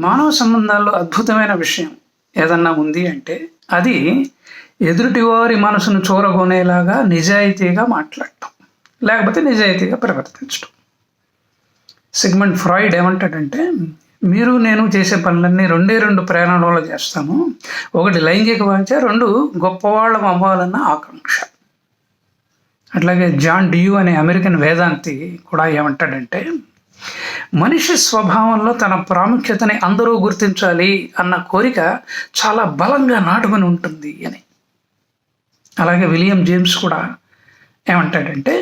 మానవ సంబంధాల్లో అద్భుతమైన విషయం ఏదన్నా ఉంది అంటే అది ఎదుటివారి మనసును చూరగొనేలాగా నిజాయితీగా మాట్లాడటం, లేకపోతే నిజాయితీగా ప్రవర్తించడం. సిగ్మండ్ ఫ్రాయిడ్ ఏమంటాడంటే, మీరు నేను చేసే పనులన్నీ రెండు ప్రయాణంలో చేస్తాము. ఒకటి లైంగిక వాంఛ, రెండు గొప్పవాళ్ళం అవ్వాలన్న ఆకాంక్ష. అట్లాగే జాన్ డియూ అనే అమెరికన్ వేదాంతి కూడా ఏమంటాడంటే, మనిషి స్వభావంలో తన ప్రాముఖ్యతని అందరూ గుర్తించాలి అన్న కోరిక చాలా బలంగా నాటుకొని ఉంటుంది అని. అలాగే విలియం జేమ్స్ కూడా ఏమంటాడంటే,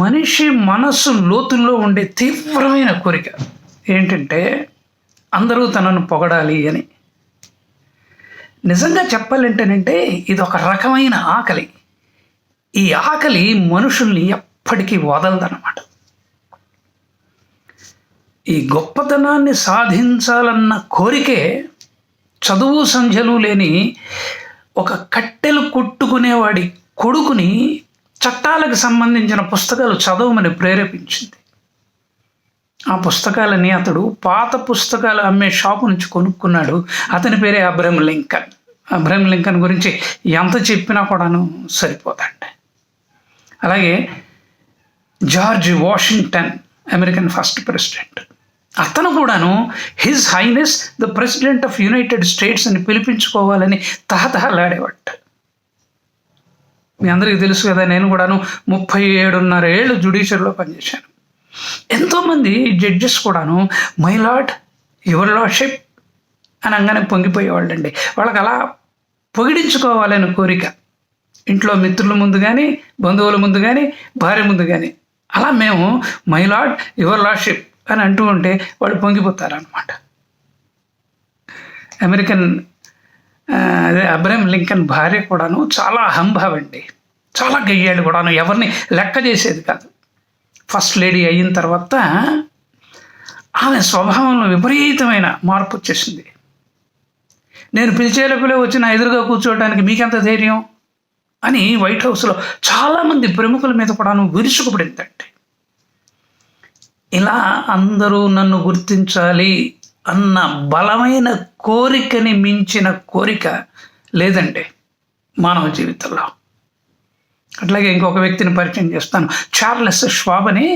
మనిషి మనస్సు లోతుల్లో ఉండే తీవ్రమైన కోరిక ఏంటంటే అందరూ తనను పొగడాలి అని. నిజంగా చెప్పాలంటేనంటే ఇది ఒక రకమైన ఆకలి. ఈ ఆకలి మనుషుల్ని ఎప్పటికీ వదలదన్నమాట. ఈ గొప్పతనాన్ని సాధించాలన్న కోరికే చదువు సంధ్యలు లేని ఒక కట్టెలు కొట్టుకునేవాడి కొడుకుని చట్టాలకు సంబంధించిన పుస్తకాలు చదవమని ప్రేరేపించింది. ఆ పుస్తకాలని అతడు పాత పుస్తకాలు అమ్మే షాపు నుంచి కొనుక్కున్నాడు. అతని పేరే అబ్రహం లింకన్. అబ్రహం లింకన్ గురించి ఎంత చెప్పినా కూడాను సరిపోదండి. అలాగే George Washington, American first president, అతను కూడాను his highness the president of United states అని పిలిపించుకోవాలని తహతహలాడేవాడు. మీ అందరికీ తెలుసు కదా, నేను కూడాను 37.5 ఏళ్ళు జ్యుడిషియరీలో పనిచేశాను. ఎంతోమంది జడ్జెస్ కూడాను మై లార్డ్, యువర్ లార్డ్షిప్ అనగానే పొంగిపోయేవాళ్ళండి. వాళ్ళకి అలా పొగిడించుకోవాలని కోరిక. ఇంట్లో మిత్రుల ముందు కానీ, బంధువుల ముందు కానీ, భార్య ముందు కానీ అలా మేము మై లార్డ్, యువర్ లార్డ్షిప్ అని అంటూ ఉంటే వాళ్ళు పొంగిపోతారనమాట. అబ్రహం లింకన్ భార్య కూడాను చాలా అహంభావండి, చాలా గయ్యాడు కూడాను, ఎవరిని లెక్క చేసేది కాదు. ఫస్ట్ లేడీ అయిన తర్వాత ఆమె స్వభావంలో విపరీతమైన మార్పు వచ్చేసింది. నేను పిలిచేలోపలే వచ్చి నా ఎదురుగా కూర్చోవడానికి మీకెంత ధైర్యం అని వైట్ హౌస్లో చాలామంది ప్రముఖుల మీద కూడాను విరుచుకుపడిందండి. ఇలా అందరూ నన్ను గుర్తించాలి అన్న బలమైన కోరికని మించిన కోరిక లేదండి మానవ జీవితంలో. అట్లాగే ఇంకొక వ్యక్తిని పరిచయం చేస్తాను. చార్లెస్ ష్వాబ్ అని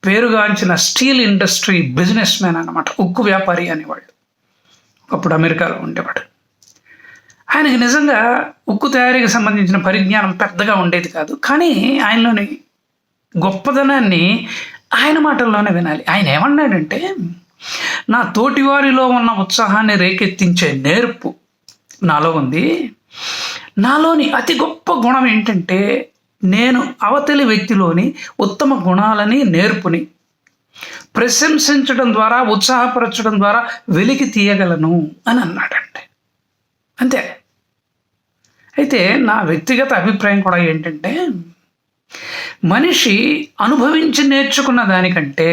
పేరుగాంచిన స్టీల్ ఇండస్ట్రీ బిజినెస్ మ్యాన్ అన్నమాట, ఉక్కు వ్యాపారి అనేవాళ్ళు. ఒకప్పుడు అమెరికాలో ఉండేవాడు. ఆయనకి నిజంగా ఉక్కు తయారీకి సంబంధించిన పరిజ్ఞానం పెద్దగా ఉండేది కాదు. కానీ ఆయనలోని గొప్పదనాన్ని ఆయన మాటల్లోనే వినాలి. ఆయన ఏమన్నాడంటే, నా తోటివారిలో ఉన్న ఉత్సాహాన్ని రేకెత్తించే నేర్పు నాలో ఉంది. నాలోని అతి గొప్ప గుణం ఏంటంటే, నేను అవతలి వ్యక్తిలోని ఉత్తమ గుణాలని, నేర్పుని ప్రశంసించడం ద్వారా, ఉత్సాహపరచడం ద్వారా వెలికి తీయగలను అని అన్నాడండి. అంతే. అయితే నా వ్యక్తిగత అభిప్రాయం కూడా ఏంటంటే, మనిషి అనుభవించి నేర్చుకున్న దానికంటే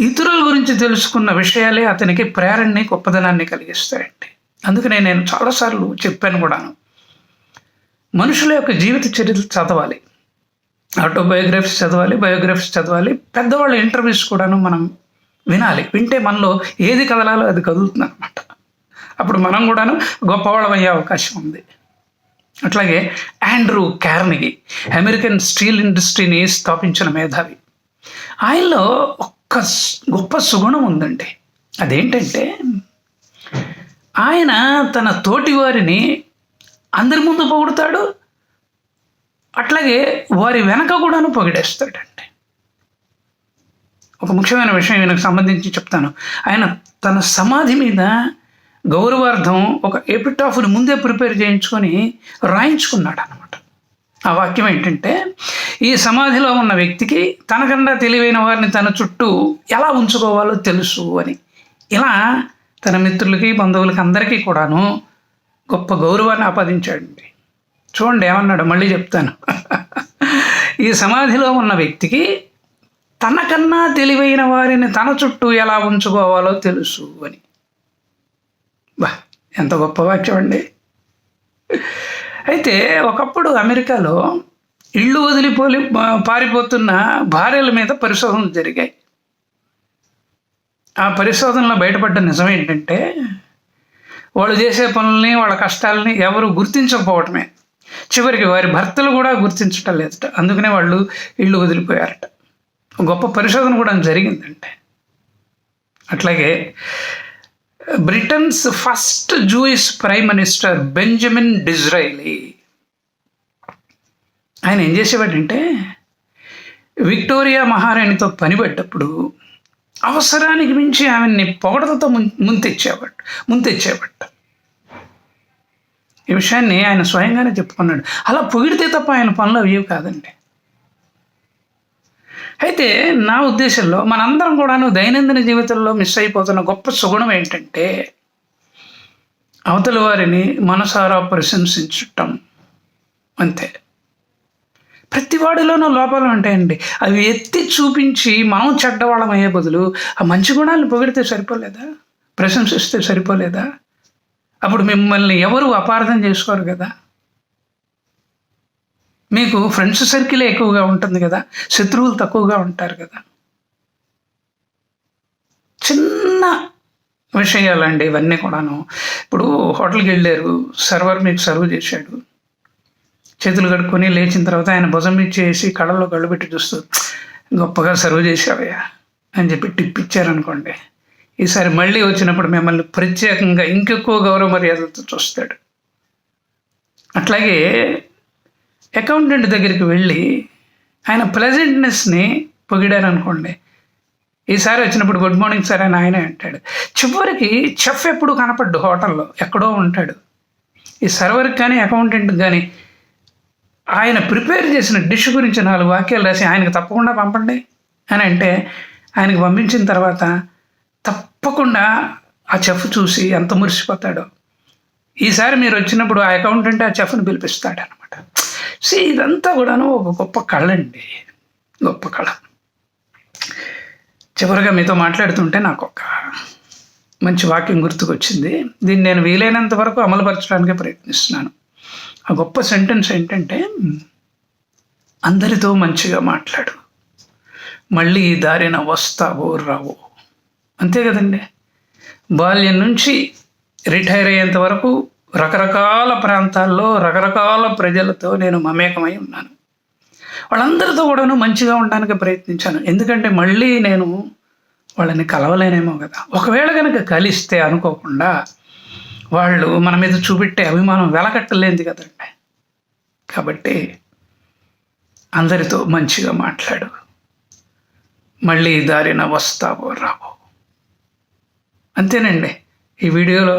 ఇతరుల గురించి తెలుసుకున్న విషయాలే అతనికి ప్రేరణని, గొప్పదనాన్ని కలిగిస్తాయండి. అందుకనే నేను చాలాసార్లు చెప్పాను కూడాను, మనుషుల యొక్క జీవిత చరిత్ర చదవాలి, ఆటోబయోగ్రఫీస్ చదవాలి, బయోగ్రఫీస్ చదవాలి, పెద్దవాళ్ళ ఇంటర్వ్యూస్ కూడాను మనం వినాలి. వింటే మనలో ఏది కదలాలో అది కదులుతుంది అనమాట. అప్పుడు మనం కూడాను గొప్పవాళ్ళం అయ్యే అవకాశం ఉంది. అట్లాగే ఆండ్రూ కార్నెగీ, అమెరికన్ స్టీల్ ఇండస్ట్రీని స్థాపించిన మేధావి. ఆయనలో ఒక్క గొప్ప సుగుణం ఉందండి. అదేంటంటే, ఆయన తన తోటి వారిని అందరి ముందు పొగుడుతాడు, అట్లాగే వారి వెనక కూడాను పొగిడేస్తాడండి. ఒక ముఖ్యమైన విషయం ఈయనకు సంబంధించి చెప్తాను. ఆయన తన సమాధి మీద గౌరవార్థం ఒక ఎపిటాఫ్ని ముందే ప్రిపేర్ చేయించుకొని రాయించుకున్నాడు అన్నమాట. ఆ వాక్యం ఏంటంటే, ఈ సమాధిలో ఉన్న వ్యక్తికి తనకన్నా తెలివైన వారిని తన చుట్టూ ఎలా ఉంచుకోవాలో తెలుసు అని. ఇలా తన మిత్రులకి, బంధువులకి అందరికీ కూడాను గొప్ప గౌరవాన్ని ఆపాదించాడండి. చూడండి ఏమన్నాడు, మళ్ళీ చెప్తాను. ఈ సమాధిలో ఉన్న వ్యక్తికి తనకన్నా తెలివైన వారిని తన చుట్టూ ఎలా ఉంచుకోవాలో తెలుసు అని. బా, ఎంత గొప్ప వాక్యం అండి. అయితే ఒకప్పుడు అమెరికాలో ఇళ్ళు పారిపోతున్న భార్యల మీద పరిశోధనలు జరిగాయి. ఆ పరిశోధనలో బయటపడ్డ నిజం ఏంటంటే, వాళ్ళు చేసే పనుల్ని, వాళ్ళ కష్టాలని ఎవరు గుర్తించకపోవటమే. చివరికి వారి భర్తలు కూడా గుర్తించటం లేదట. అందుకనే వాళ్ళు ఇళ్ళు వదిలిపోయారట. గొప్ప పరిశోధన కూడా జరిగిందంటే. అట్లాగే Britain's first Jewish prime minister Benjamin Disraeli, ఆయన ఏం చేసేవాడంటే, విక్టోరియా మహారాణితో పనిపడ్డప్పుడు అవసరానికి మించి ఆమెని పొగడతతో ముంతెచ్చేవాడు. ఈ విషయాన్ని ఆయన స్వయంగానే చెప్పుకున్నాడు. అలా పొగిడితే తప్ప ఆయన పనులు అయ్యేవి కాదండి. అయితే నా ఉద్దేశంలో మనందరం కూడాను దైనందిన జీవితంలో మిస్ అయిపోతున్న గొప్ప సుగుణం ఏంటంటే, అవతలి వారిని మనసారా ప్రశంసించటం. అంతే. ప్రతి వాడిలోనూ లోపాలు ఉంటాయండి. అవి ఎత్తి చూపించి మనం చెడ్డవాళ్ళం అయ్యే బదులు ఆ మంచి గుణాలను పొగిడితే సరిపోలేదా? ప్రశంసిస్తే సరిపోలేదా? అప్పుడు మిమ్మల్ని ఎవరు అపార్థం చేసుకోరు కదా. మీకు ఫ్రెండ్స్ సర్కిలే ఎక్కువగా ఉంటుంది కదా, శత్రువులు తక్కువగా ఉంటారు కదా. చిన్న విషయాలండి ఇవన్నీ కూడాను. ఇప్పుడు హోటల్కి వెళ్ళారు, సర్వర్ మీకు సర్వ్ చేశాడు, చేతులు కడుక్కొని లేచిన తర్వాత ఆయన భుజం ఇచ్చేసి కళ్ళల్లో కళ్ళు పెట్టి చూస్తూ గొప్పగా సర్వ్ చేసావయ్యా అని చెప్పి టిప్ ఇచ్చారనుకోండి, ఈసారి మళ్ళీ వచ్చినప్పుడు మిమ్మల్ని ప్రత్యేకంగా ఇంకెక్కువ గౌరవ మర్యాదలతో చూస్తాడు. అట్లాగే అకౌంటెంట్ దగ్గరికి వెళ్ళి ఆయన ప్లెజెంట్నెస్ని పొగిడారనుకోండి, ఈసారి వచ్చినప్పుడు గుడ్ మార్నింగ్ సార్ అని ఆయనే అంటాడు. చివరికి చెఫ్ ఎప్పుడు కనపడ్డు, హోటల్లో ఎక్కడో ఉంటాడు. ఈ సర్వర్కి కానీ అకౌంటెంట్కి కానీ ఆయన ప్రిపేర్ చేసిన డిష్ గురించి 4 వాక్యాలు రాసి ఆయనకు తప్పకుండా పంపండి అని అంటే, ఆయనకు పంపించిన తర్వాత తప్పకుండా ఆ చెఫ్ చూసి ఎంత మురిసిపోతాడో. ఈసారి మీరు వచ్చినప్పుడు ఆ అకౌంటెంట్ ఆ చెఫ్ని పిలిపిస్తాడు అనమాట. ఇదంతా కూడాను ఒక గొప్ప కళ అండి, గొప్ప కళ. చివరిగా మీతో మాట్లాడుతుంటే నాకు ఒక మంచి వాక్యం గుర్తుకొచ్చింది. దీన్ని నేను వీలైనంత వరకు అమలుపరచడానికి ప్రయత్నిస్తున్నాను. ఆ గొప్ప సెంటెన్స్ ఏంటంటే, అందరితో మంచిగా మాట్లాడు, మళ్ళీ ఈ దారిన వస్తావో రావో. అంతే కదండి. బాల్యం నుంచి రిటైర్ అయ్యేంత వరకు రకరకాల ప్రాంతాల్లో రకరకాల ప్రజలతో నేను మమేకమై ఉన్నాను. వాళ్ళందరితో కూడాను మంచిగా ఉండడానికి ప్రయత్నించాను. ఎందుకంటే మళ్ళీ నేను వాళ్ళని కలవలేనేమో కదా. ఒకవేళ కనుక కలిస్తే అనుకోకుండా వాళ్ళు మన మీద చూపెట్టే అభిమానం వెలకట్టలేంది కదండి. కాబట్టి అందరితో మంచిగా మాట్లాడు, మళ్ళీ దారిన వస్తావో రావో. అంతేనండి. ఈ వీడియోలో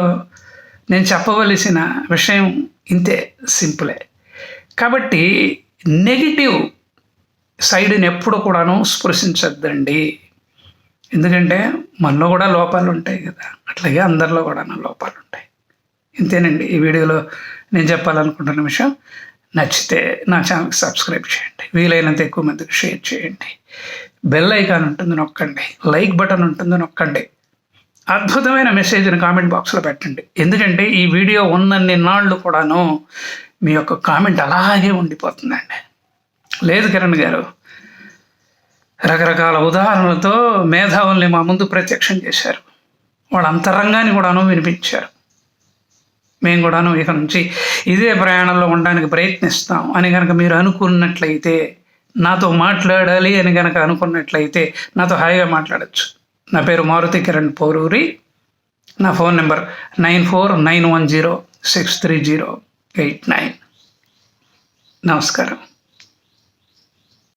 నేను చెప్పవలసిన విషయం ఇంతే, సింపులే. కాబట్టి నెగిటివ్ సైడ్ని ఎప్పుడు కూడాను స్పృశించద్దండి. ఎందుకంటే మనలో కూడా లోపాలు ఉంటాయి కదా, అట్లాగే అందరిలో కూడా లోపాలు ఉంటాయి. ఇంతేనండి ఈ వీడియోలో నేను చెప్పాలనుకుంటున్న విషయం. నచ్చితే నా ఛానల్కి సబ్స్క్రైబ్ చేయండి, వీలైనంత ఎక్కువ మందికి షేర్ చేయండి, బెల్ ఐకాన్ ఉంటుంది నొక్కండి, లైక్ బటన్ ఉంటుంది నొక్కండి, అద్భుతమైన మెసేజ్ని కామెంట్ బాక్స్లో పెట్టండి. ఎందుకంటే ఈ వీడియో ఉన్నన్ని నాళ్ళు కూడాను మీ యొక్క కామెంట్ అలాగే ఉండిపోతుందండి. లేదు కిరణ్ గారు, రకరకాల ఉదాహరణలతో మేధావుల్ని మా ముందు ప్రత్యక్షం చేశారు, వాళ్ళ అంతరంగాన్ని కూడాను వినిపించారు. మేము కూడాను ఇక నుంచి ఇదే ప్రయాణంలో ఉండడానికి ప్రయత్నిస్తాం అని కనుక మీరు అనుకున్నట్లయితే, నాతో మాట్లాడాలి అని కనుక అనుకున్నట్లయితే నాతో హాయిగా మాట్లాడచ్చు. నా పేరు మారుతి కిరణ్ పోరూరి. నా ఫోన్ నెంబర్ 9491063089. నమస్కారం.